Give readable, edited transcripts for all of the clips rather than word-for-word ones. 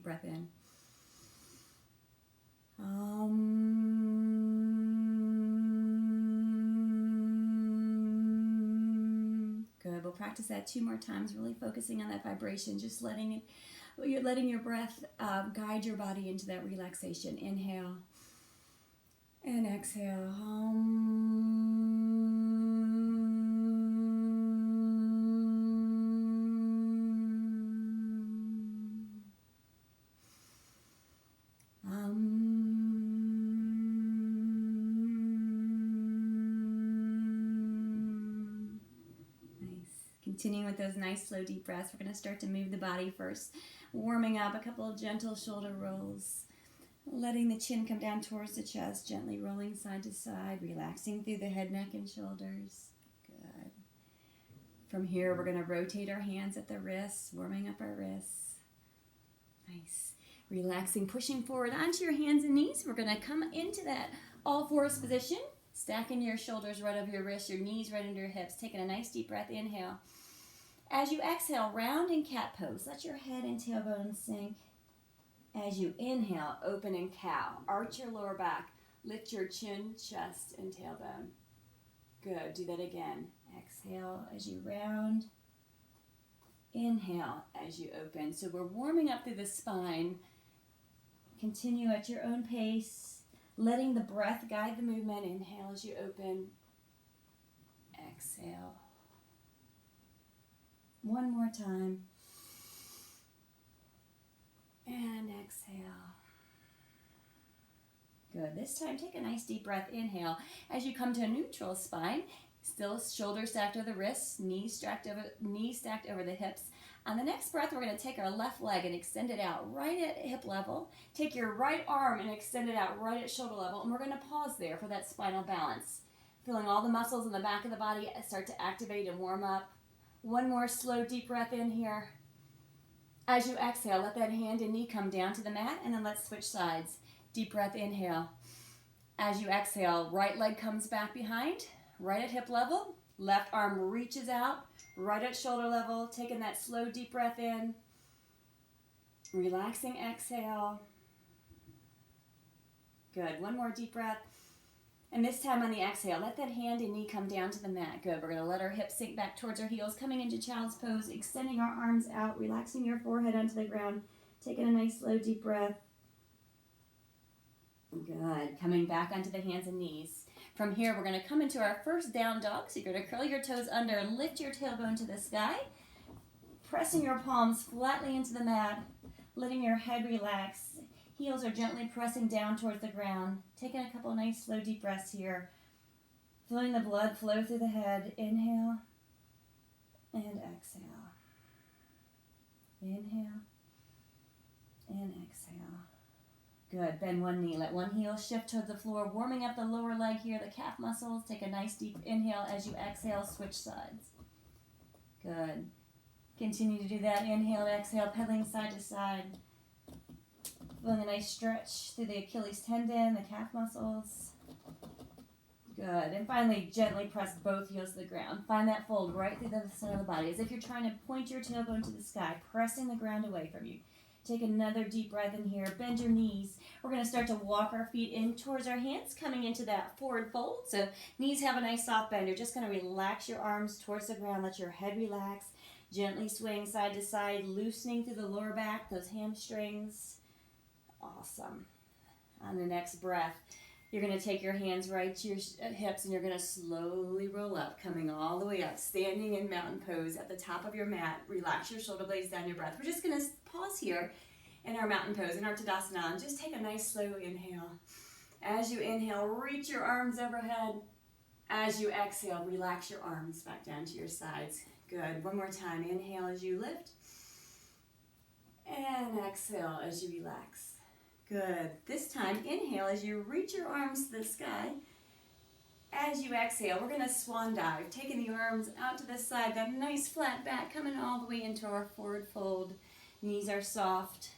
breath in. Good. We'll practice that 2 more times, really focusing on that vibration, just letting your breath guide your body into that relaxation. Inhale and exhale. Continuing with those nice slow deep breaths, we're going to start to move the body first, warming up, a couple of gentle shoulder rolls, letting the chin come down towards the chest, gently rolling side to side, relaxing through the head, neck, and shoulders. Good. From here, we're going to rotate our hands at the wrists, warming up our wrists. Nice. Relaxing, pushing forward onto your hands and knees. We're going to come into that all fours position, stacking your shoulders right over your wrists, your knees right under your hips, taking a nice deep breath. Inhale. As you exhale, round in cat pose. Let your head and tailbone sink. As you inhale, open in cow. Arch your lower back. Lift your chin, chest, and tailbone. Good. Do that again. Exhale as you round. Inhale as you open. So we're warming up through the spine. Continue at your own pace, letting the breath guide the movement. Inhale as you open. Exhale. One more time. And exhale. Good. This time, take a nice deep breath. Inhale. As you come to a neutral spine, still shoulders stacked over the wrists, knees stacked over the hips. On the next breath, we're going to take our left leg and extend it out right at hip level. Take your right arm and extend it out right at shoulder level. And we're going to pause there for that spinal balance. Feeling all the muscles in the back of the body start to activate and warm up. One more slow, deep breath in here. As you exhale, let that hand and knee come down to the mat, and then let's switch sides. Deep breath, inhale. As you exhale, right leg comes back behind, right at hip level. Left arm reaches out, right at shoulder level. Taking that slow, deep breath in. Relaxing exhale. Good. One more deep breath. And this time on the exhale, let that hand and knee come down to the mat. Good. We're going to let our hips sink back towards our heels, coming into child's pose, extending our arms out, relaxing your forehead onto the ground, taking a nice slow deep breath. Good. Coming back onto the hands and knees. From here, we're going to come into our first down dog. So you're going to curl your toes under and lift your tailbone to the sky, pressing your palms flatly into the mat, letting your head relax. Heels are gently pressing down towards the ground. Taking a couple nice slow deep breaths here. Feeling the blood flow through the head. Inhale and exhale. Inhale and exhale. Good. Bend one knee. Let one heel shift towards the floor. Warming up the lower leg here, the calf muscles. Take a nice deep inhale. As you exhale, switch sides. Good. Continue to do that. Inhale and exhale, pedaling side to side. Feeling a nice stretch through the Achilles tendon, the calf muscles. Good. And finally, gently press both heels to the ground. Find that fold right through the center of the body, as if you're trying to point your tailbone to the sky, pressing the ground away from you. Take another deep breath in here. Bend your knees. We're going to start to walk our feet in towards our hands, coming into that forward fold. So knees have a nice soft bend. You're just going to relax your arms towards the ground. Let your head relax. Gently swing side to side, loosening through the lower back, those hamstrings. Awesome. On the next breath, you're going to take your hands right to your hips and you're going to slowly roll up, coming all the way up, standing in mountain pose at the top of your mat. Relax your shoulder blades down your breath. We're just going to pause here in our mountain pose, in our Tadasana, and just take a nice slow inhale. As you inhale, reach your arms overhead. As you exhale, relax your arms back down to your sides. Good. One more time. Inhale as you lift. And exhale as you relax. Good. This time, inhale as you reach your arms to the sky. As you exhale, we're going to swan dive, taking the arms out to the side, that nice flat back coming all the way into our forward fold. Knees are soft.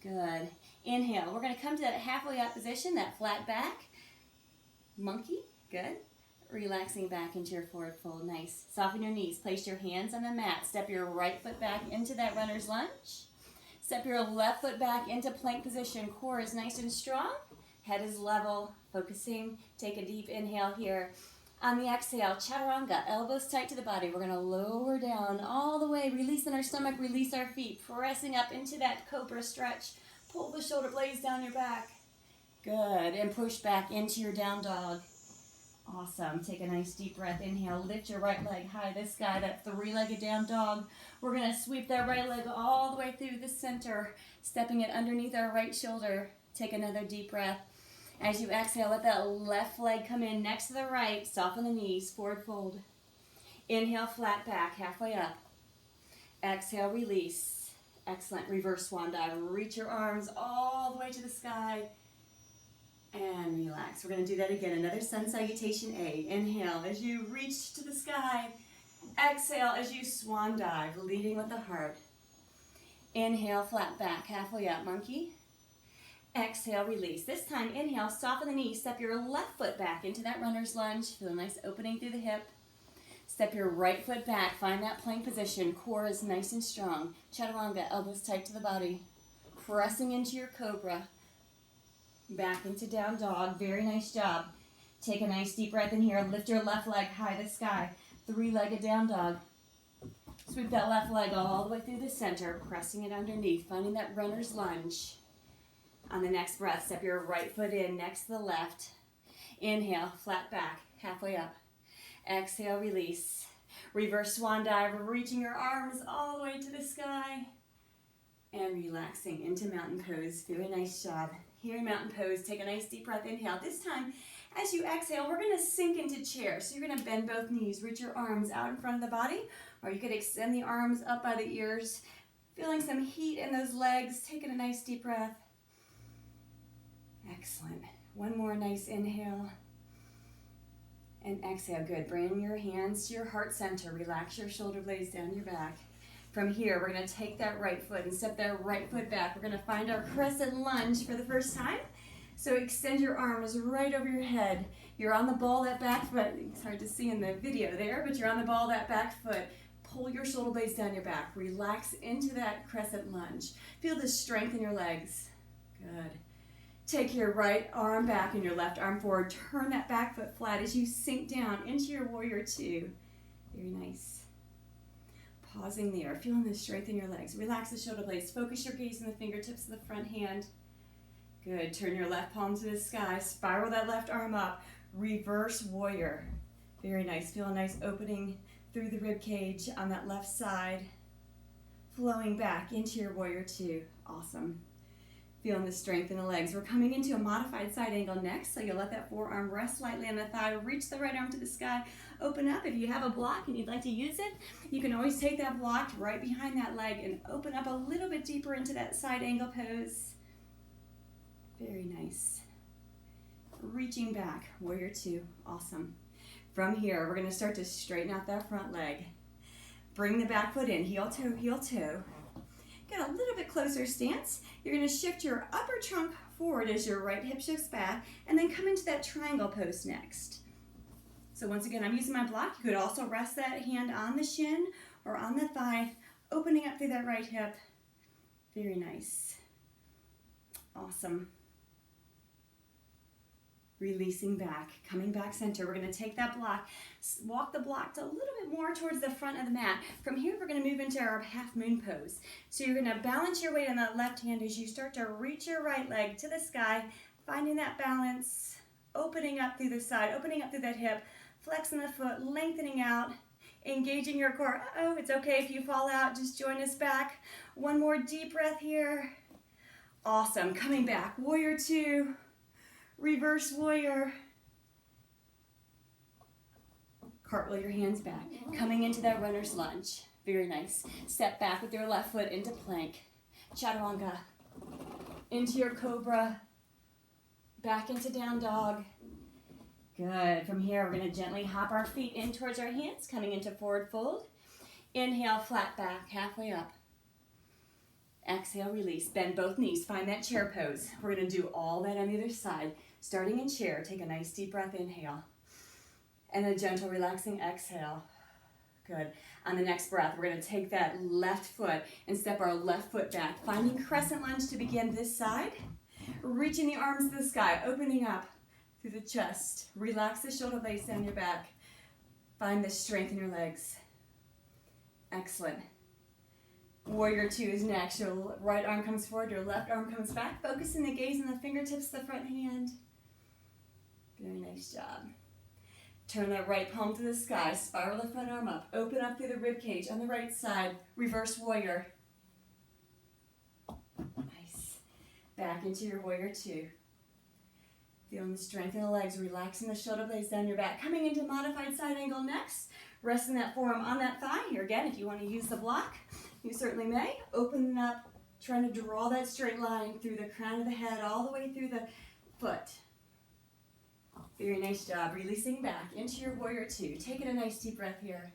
Good. Inhale. We're going to come to that halfway up position, that flat back. Monkey. Good. Relaxing back into your forward fold. Nice. Soften your knees. Place your hands on the mat. Step your right foot back into that runner's lunge. Step your left foot back into plank position. Core is nice and strong. Head is level, focusing. Take a deep inhale here. On the exhale, chaturanga, elbows tight to the body. We're going to lower down all the way, releasing our stomach, release our feet, pressing up into that cobra stretch. Pull the shoulder blades down your back. Good, and push back into your down dog. Awesome. Take a nice deep breath. Inhale, lift your right leg high to the sky, that three-legged down dog. We're going to sweep that right leg all the way through the center, stepping it underneath our right shoulder. Take another deep breath. As you exhale, let that left leg come in next to the right. Soften the knees, forward fold. Inhale, flat back, halfway up. Exhale, release. Excellent. Reverse swan dive. Reach your arms all the way to the sky. And relax. We're going to do that again. Another sun salutation A. Inhale as you reach to the sky. Exhale as you swan dive, leading with the heart. Inhale, flat back, halfway up, monkey. Exhale, release. This time, inhale, soften the knees. Step your left foot back into that runner's lunge. Feel a nice opening through the hip. Step your right foot back. Find that plank position. Core is nice and strong. Chaturanga, elbows tight to the body. Pressing into your cobra. Back into down dog. Very nice job. Take a nice deep breath in here. Lift your left leg high to the sky. Three-legged down dog. Sweep that left leg all the way through the center, pressing it underneath, finding that runner's lunge. On the next breath, step your right foot in next to the left. Inhale, flat back, halfway up. Exhale, release. Reverse swan dive, reaching your arms all the way to the sky. And relaxing into mountain pose. Very nice job. Here in mountain pose, take a nice deep breath. Inhale. This time, as you exhale, we're going to sink into chair. So you're going to bend both knees, reach your arms out in front of the body, or you could extend the arms up by the ears. Feeling some heat in those legs, taking a nice deep breath. Excellent. One more nice inhale. And exhale. Good. Bring your hands to your heart center. Relax your shoulder blades down your back. From here, we're going to take that right foot and step that right foot back. We're going to find our crescent lunge for the first time. So extend your arms right over your head. You're on the ball of that back foot. It's hard to see in the video there, but you're on the ball of that back foot. Pull your shoulder blades down your back. Relax into that crescent lunge. Feel the strength in your legs. Good. Take your right arm back and your left arm forward. Turn that back foot flat as you sink down into your warrior two. Very nice. Pausing there, feeling the strength in your legs. Relax the shoulder blades. Focus your gaze on the fingertips of the front hand. Good. Turn your left palm to the sky. Spiral that left arm up. Reverse warrior. Very nice. Feel a nice opening through the rib cage on that left side. Flowing back into your warrior two. Awesome. Feeling the strength in the legs. We're coming into a modified side angle next, so you'll let that forearm rest lightly on the thigh. Reach the right arm to the sky. Open up. If you have a block and you'd like to use it, you can always take that block right behind that leg and open up a little bit deeper into that side angle pose. Very nice. Reaching back, warrior two. Awesome. From here, we're going to start to straighten out that front leg. Bring the back foot in, heel toe, heel toe. Get a little bit closer stance. You're going to shift your upper trunk forward as your right hip shifts back, and then come into that triangle pose next. So once again, I'm using my block. You could also rest that hand on the shin or on the thigh, opening up through that right hip. Very nice. Awesome. Releasing back, coming back center. We're going to take that block, walk the block a little bit more towards the front of the mat. From here, we're going to move into our half moon pose. So you're going to balance your weight on that left hand as you start to reach your right leg to the sky, finding that balance, opening up through the side, opening up through that hip, flexing the foot, lengthening out, engaging your core. Uh-oh, it's okay if you fall out. Just join us back. One more deep breath here. Awesome. Coming back. Warrior two. Reverse warrior. Cartwheel your hands back. Coming into that runner's lunge. Very nice. Step back with your left foot into plank. Chaturanga. Into your cobra. Back into down dog. Good. From here, we're going to gently hop our feet in towards our hands, coming into forward fold. Inhale, flat back, halfway up. Exhale, release. Bend both knees. Find that chair pose. We're going to do all that on the other side. Starting in chair, take a nice deep breath, inhale. And a gentle, relaxing exhale. Good. On the next breath, we're going to take that left foot and step our left foot back, finding crescent lunge to begin this side. Reaching the arms to the sky, opening up through the chest. Relax the shoulder blades down your back. Find the strength in your legs. Excellent. Warrior 2 is next. Your right arm comes forward, your left arm comes back. Focusing the gaze on the fingertips of the front hand. Very nice job. Turn that right palm to the sky, spiral the front arm up, open up through the rib cage on the right side, reverse warrior. Nice. Back into your warrior 2. Feeling the strength in the legs, relaxing the shoulder blades down your back. Coming into modified side angle next, resting that forearm on that thigh. Here again, if you want to use the block, you certainly may. Open up, trying to draw that straight line through the crown of the head all the way through the foot. Very nice job. Releasing back into your warrior 2. Taking a nice deep breath here.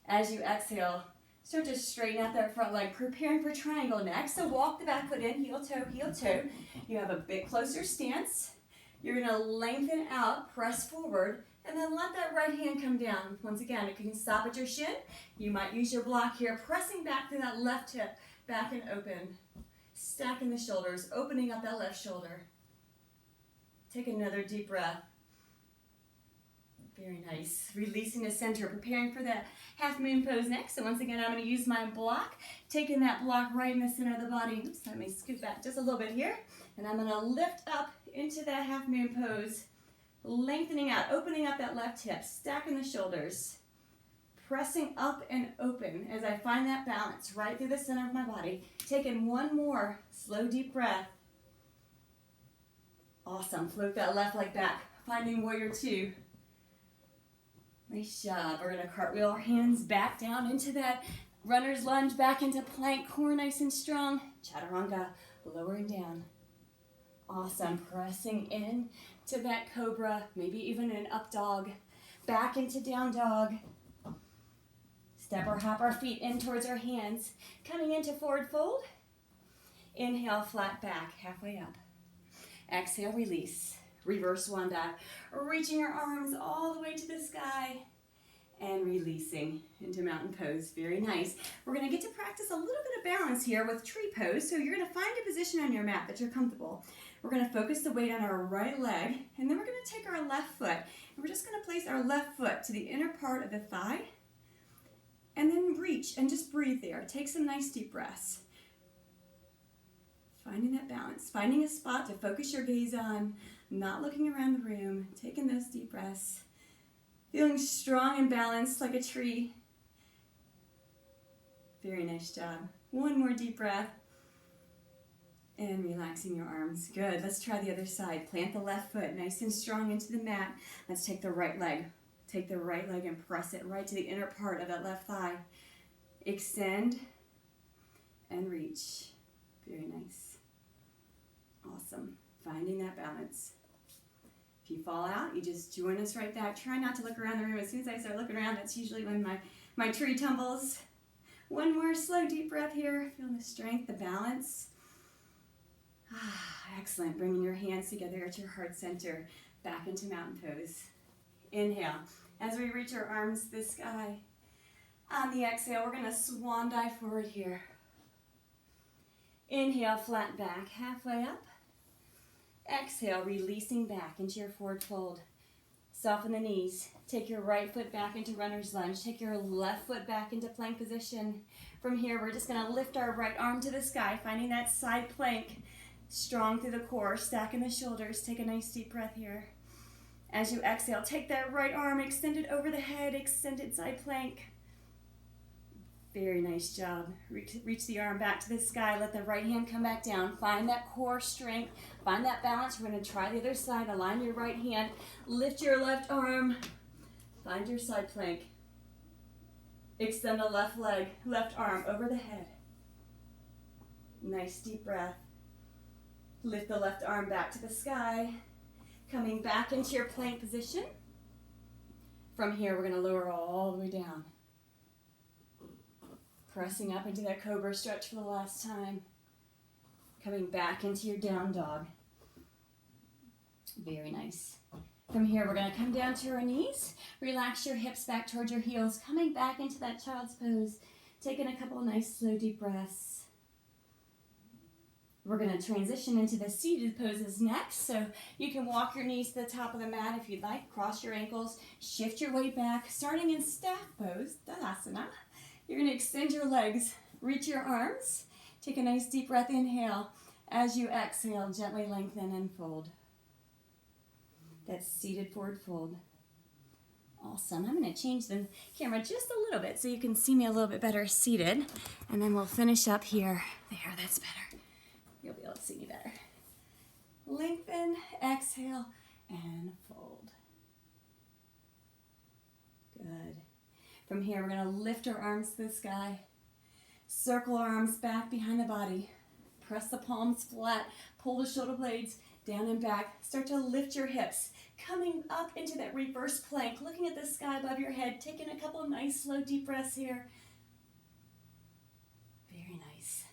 As you exhale, start to straighten out that front leg, preparing for triangle next. So walk the back foot in, heel toe, heel toe. You have a bit closer stance. You're going to lengthen out, press forward, and then let that right hand come down. Once again, if you can stop at your shin, you might use your block here, pressing back through that left hip, back and open. Stacking the shoulders, opening up that left shoulder. Take another deep breath. Very nice. Releasing the center, preparing for that half moon pose next. So once again, I'm going to use my block, taking that block right in the center of the body. Oops, let me scoot back just a little bit here. And I'm going to lift up into that half moon pose, lengthening out, opening up that left hip, stacking the shoulders, pressing up and open as I find that balance right through the center of my body. Taking one more slow, deep breath. Awesome. Float that left leg back, finding warrior 2. Nice job. We're going to cartwheel our hands back down into that runner's lunge, back into plank, core nice and strong. Chaturanga, lowering down. Awesome. Pressing in to that cobra, maybe even an up dog. Back into down dog. Step or hop our feet in towards our hands. Coming into forward fold. Inhale, flat back, halfway up. Exhale, release. Reverse one back. Reaching your arms all the way to the sky. And releasing into mountain pose. Very nice. We're going to get to practice a little bit of balance here with tree pose. So you're going to find a position on your mat that you're comfortable. We're going to focus the weight on our right leg. And then we're going to take our left foot. And we're just going to place our left foot to the inner part of the thigh. And then reach and just breathe there. Take some nice deep breaths. Finding that balance. Finding a spot to focus your gaze on. Not looking around the room. Taking those deep breaths. Feeling strong and balanced like a tree. Very nice job. One more deep breath. And relaxing your arms. Good. Let's try the other side. Plant the left foot nice and strong into the mat. Let's take the right leg. Take the right leg and press it right to the inner part of that left thigh. Extend and reach. Very nice. Awesome. Finding that balance. If you fall out, you just join us right back. Try not to look around the room. As soon as I start looking around, that's usually when my tree tumbles. One more slow, deep breath here. Feeling the strength, the balance. Excellent. Bringing your hands together at your heart center. Back into mountain pose. Inhale. As we reach our arms to the sky. On the exhale, we're going to swan dive forward here. Inhale, flat back, halfway up. Exhale, releasing back into your forward fold. Soften the knees. Take your right foot back into runner's lunge. Take your left foot back into plank position. From here, we're just going to lift our right arm to the sky, finding that side plank. Strong through the core, stacking the shoulders. Take a nice deep breath here. As you exhale, take that right arm, extend it over the head, extended side plank. Very nice job. Reach the arm back to the sky. Let the right hand come back down. Find that core strength. Find that balance. We're going to try the other side. Align your right hand. Lift your left arm. Find your side plank. Extend the left leg, left arm over the head. Nice deep breath. Lift the left arm back to the sky. Coming back into your plank position. From here, we're going to lower all the way down. Pressing up into that cobra stretch for the last time. Coming back into your down dog. Very nice. From here, we're going to come down to our knees. Relax your hips back towards your heels, coming back into that child's pose. Taking a couple nice slow deep breaths. We're going to transition into the seated poses next. So you can walk your knees to the top of the mat if you'd like. Cross your ankles. Shift your weight back. Starting in staff pose, Tadasana. You're going to extend your legs. Reach your arms. Take a nice deep breath. Inhale. As you exhale, gently lengthen and fold. That's seated forward fold. Awesome. I'm going to change the camera just a little bit so you can see me a little bit better seated. And then we'll finish up here. There, that's better. You'll be able to see me better. Lengthen, exhale, and fold. Good. From here, we're going to lift our arms to the sky. Circle our arms back behind the body. Press the palms flat. Pull the shoulder blades down and back. Start to lift your hips. Coming up into that reverse plank. Looking at the sky above your head. Taking a couple nice slow deep breaths here. Very nice.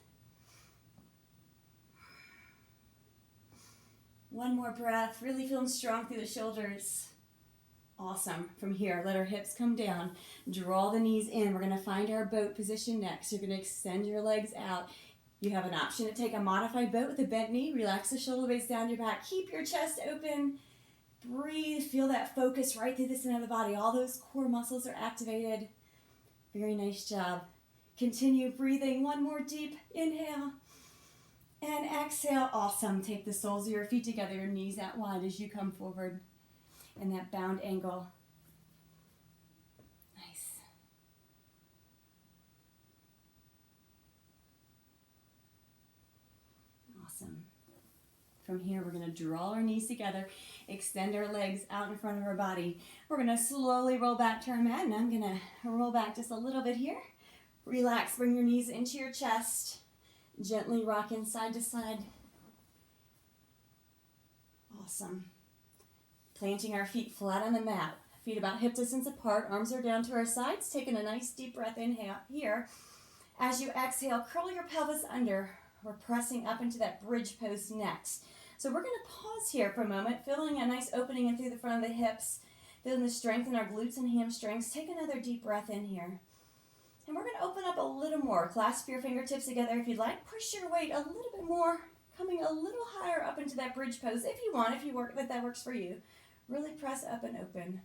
One more breath. Really feeling strong through the shoulders. Awesome. From here, let our hips come down. Draw the knees in. We're going to find our boat position next. You're going to extend your legs out. You have an option to take a modified boat with a bent knee. Relax the shoulder blades down your back. Keep your chest open. Breathe. Feel that focus right through the center of the body. All those core muscles are activated. Very nice job. Continue breathing. One more deep inhale. And exhale. Awesome. Take the soles of your feet together, your knees out wide as you come forward in that bound angle. Nice. Awesome. From here, we're going to draw our knees together, extend our legs out in front of our body. We're going to slowly roll back to our mat, and I'm going to roll back just a little bit here. Relax. Bring your knees into your chest. Gently rocking side to side. Awesome. Planting our feet flat on the mat. Feet about hip distance apart. Arms are down to our sides. Taking a nice deep breath inhale here. As you exhale, curl your pelvis under. We're pressing up into that bridge pose next. So we're going to pause here for a moment, feeling a nice opening in through the front of the hips. Feeling the strength in our glutes and hamstrings. Take another deep breath in here. And we're going to open up a little more. Clasp your fingertips together if you'd like. Push your weight a little bit more. Coming a little higher up into that bridge pose if you want, if that works for you. Really press up and open.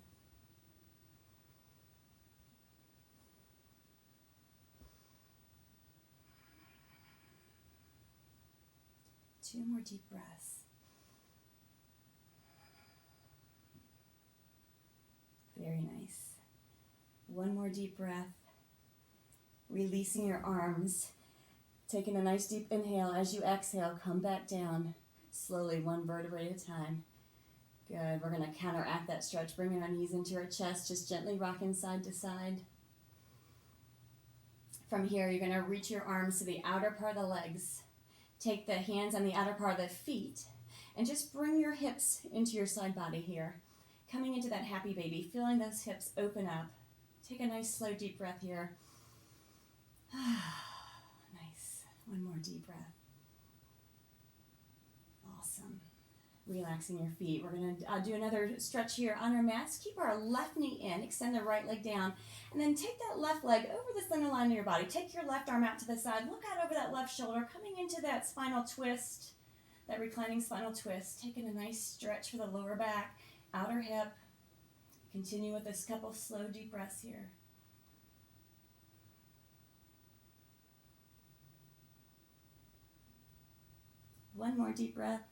Two more deep breaths. Very nice. One more deep breath. Releasing your arms. Taking a nice deep inhale. As you exhale, come back down. Slowly, one vertebrae at a time. Good. We're going to counteract that stretch, bringing our knees into our chest, just gently rocking side to side. From here, you're going to reach your arms to the outer part of the legs. Take the hands on the outer part of the feet, and just bring your hips into your side body here. Coming into that happy baby, feeling those hips open up. Take a nice slow deep breath here. Nice. One more deep breath. Awesome. Relaxing your feet. We're going to do another stretch here on our mats. Keep our left knee in. Extend the right leg down. And then take that left leg over the center line of your body. Take your left arm out to the side. Look out over that left shoulder. Coming into that spinal twist. That reclining spinal twist. Taking a nice stretch for the lower back. Outer hip. Continue with this couple slow deep breaths here. One more deep breath.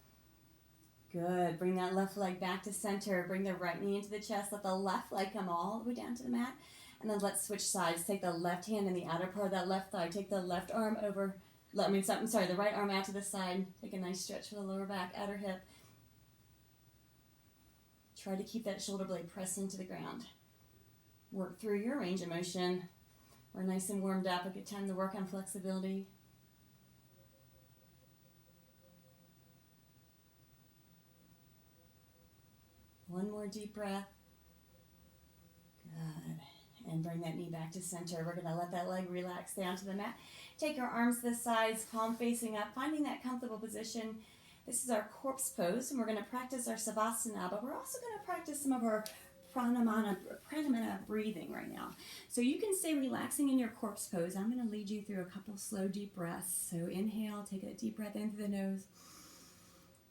Good. Bring that left leg back to center. Bring the right knee into the chest. Let the left leg come all the way down to the mat. And then let's switch sides. Take the left hand in the outer part of that left thigh. Take the left arm over, the right arm out to the side. Take a nice stretch for the lower back, outer hip. Try to keep that shoulder blade pressed into the ground. Work through your range of motion. We're nice and warmed up. A good time to work on flexibility. One more deep breath. Good. And bring that knee back to center. We're going to let that leg relax down to the mat. Take your arms to the sides, palm facing up, finding that comfortable position. This is our corpse pose, and we're going to practice our Savasana, but we're also going to practice some of our pranamana breathing right now. So you can stay relaxing in your corpse pose. I'm going to lead you through a couple slow, deep breaths. So inhale, take a deep breath in through the nose.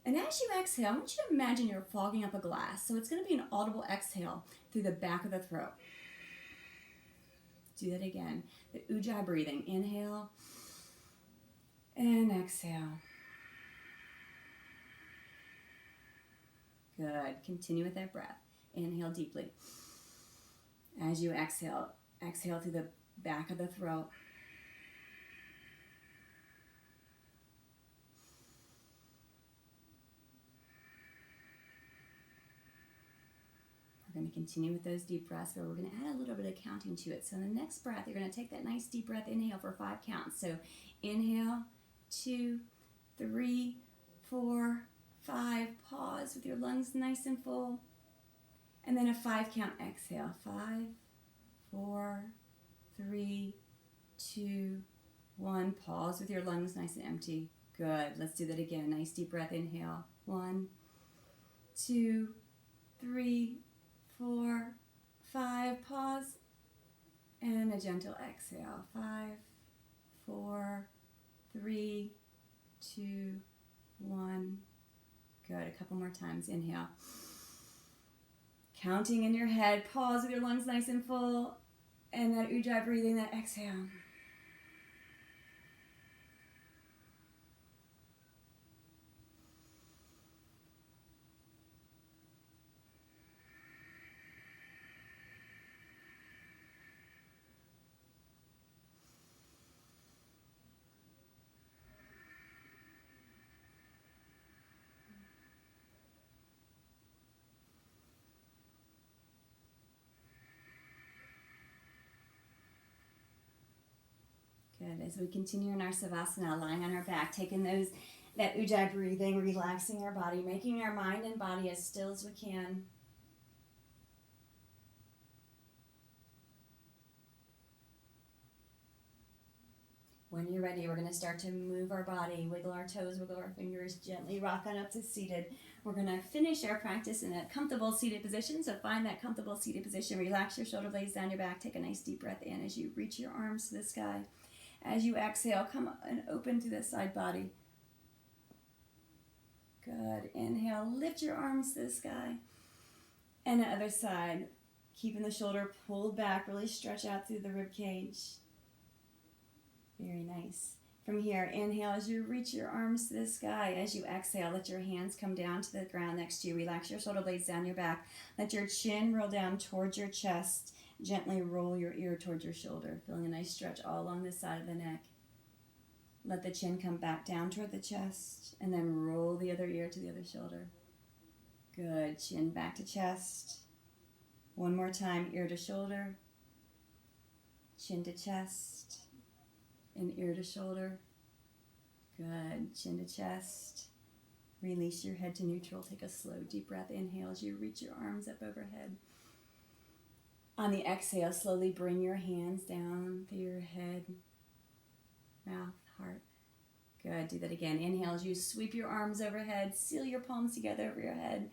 And as you exhale, I want you to imagine you're fogging up a glass. So it's going to be an audible exhale through the back of the throat. Do that again. The Ujjayi breathing. Inhale and exhale. Good. Continue with that breath. Inhale deeply. As you exhale, exhale through the back of the throat. We're going to continue with those deep breaths, but we're going to add a little bit of counting to it. So in the next breath, you're going to take that nice deep breath, inhale for 5 counts. So inhale, 2, 3, 4, 5. Pause with your lungs nice and full. And then a 5 count exhale. 5, 4, 3, 2, 1. Pause with your lungs nice and empty. Good. Let's do that again. Nice deep breath. Inhale. 1, 2, 3, 4, 5. Pause. And a gentle exhale. 5, 4, 3, 2, 1. Good. A couple more times. Inhale. Counting in your head. Pause with your lungs nice and full. And that Ujjayi breathing, that exhale. Good. As we continue in our Savasana, lying on our back, taking that Ujjayi breathing, relaxing our body, making our mind and body as still as we can. When you're ready, we're going to start to move our body, wiggle our toes, wiggle our fingers, gently rock on up to seated. We're going to finish our practice in a comfortable seated position. So find that comfortable seated position. Relax your shoulder blades down your back. Take a nice deep breath in as you reach your arms to the sky. As you exhale, come and open to the side body. Good. Inhale, lift your arms to the sky. And the other side, keeping the shoulder pulled back, really stretch out through the rib cage. Very nice. From here, inhale as you reach your arms to the sky. As you exhale, let your hands come down to the ground next to you. Relax your shoulder blades down your back. Let your chin roll down towards your chest. Gently roll your ear towards your shoulder, feeling a nice stretch all along the side of the neck. Let the chin come back down toward the chest, and then roll the other ear to the other shoulder. Good. Chin back to chest. One more time, ear to shoulder, chin to chest, and ear to shoulder. Good. Chin to chest. Release your head to neutral. Take a slow, deep breath. Inhale as you reach your arms up overhead. On the exhale, slowly bring your hands down through your head, mouth, heart. Good. Do that again. Inhale as you sweep your arms overhead. Seal your palms together over your head.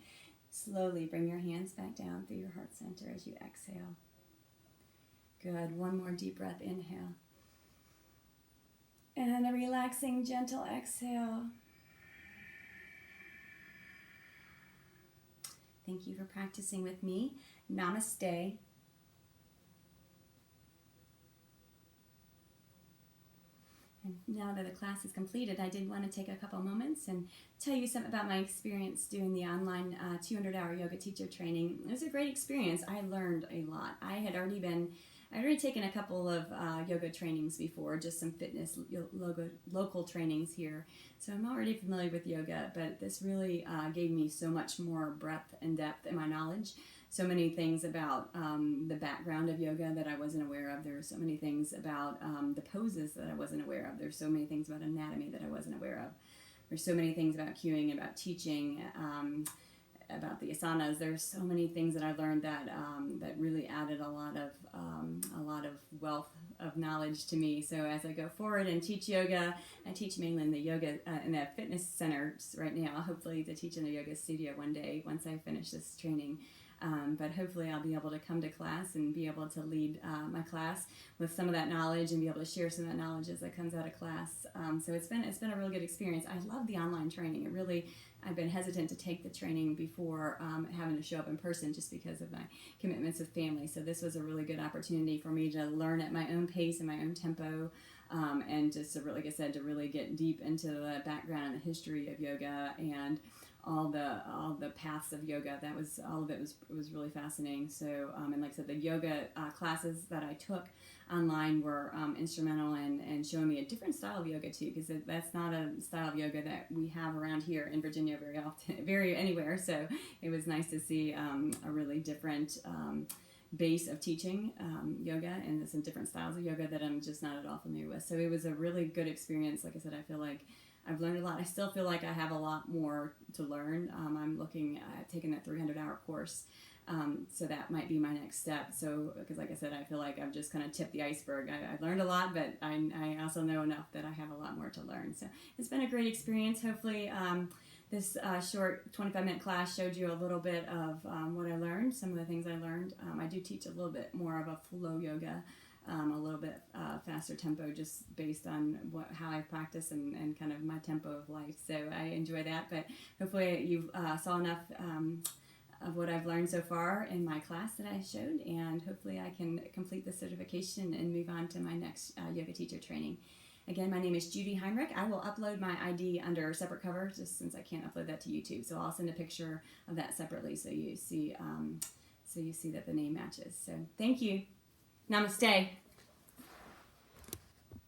Slowly bring your hands back down through your heart center as you exhale. Good. One more deep breath. Inhale. And a relaxing, gentle exhale. Thank you for practicing with me. Namaste. And now that the class is completed, I did want to take a couple moments and tell you something about my experience doing the online 200-hour yoga teacher training. It was a great experience. I learned a lot. I'd already taken a couple of yoga trainings before, just some fitness local trainings here. So I'm already familiar with yoga, but this really gave me so much more breadth and depth in my knowledge. So many things about the background of yoga that I wasn't aware of. There are so many things about the poses that I wasn't aware of. There's so many things about anatomy that I wasn't aware of. There's so many things about cueing, about teaching, about the asanas. There's so many things that I learned that that really added a lot of wealth of knowledge to me. So as I go forward and teach yoga, I teach mainly in the yoga in the fitness centers right now. Hopefully to teach in a yoga studio one day once I finish this training. But hopefully I'll be able to come to class and be able to lead my class with some of that knowledge and be able to share some of that knowledge as that comes out of class. So it's been a really good experience. I love the online training. I've been hesitant to take the training before having to show up in person just because of my commitments with family. So this was a really good opportunity for me to learn at my own pace and my own tempo, and just to really, like I said, to really get deep into the background and the history of yoga and all the paths of yoga. That was all of it was really fascinating. So and like I said, the yoga classes that I took online were instrumental in showing me a different style of yoga too, because that's not a style of yoga that we have around here in Virginia very often, very anywhere. So it was nice to see a really different base of teaching yoga and some different styles of yoga that I'm just not at all familiar with. So it was a really good experience. Like I said, I feel like I've learned a lot. I still feel like I have a lot more to learn. I'm looking at taking that 300-hour course. So that might be my next step. So, because like I said, I feel like I've just kind of tipped the iceberg. I've learned a lot, but I also know enough that I have a lot more to learn. So it's been a great experience. Hopefully this short 25-minute class showed you a little bit of what I learned, some of the things I learned. I do teach a little bit more of a flow yoga, a little bit faster tempo, just based on how I practice and kind of my tempo of life. So I enjoy that, but hopefully you saw enough of what I've learned so far in my class that I showed, and hopefully I can complete the certification and move on to my next yoga teacher training. Again, my name is Judy Heinrich. I will upload my ID under separate cover, just since I can't upload that to YouTube. So I'll send a picture of that separately so you see that the name matches. So thank you. Namaste.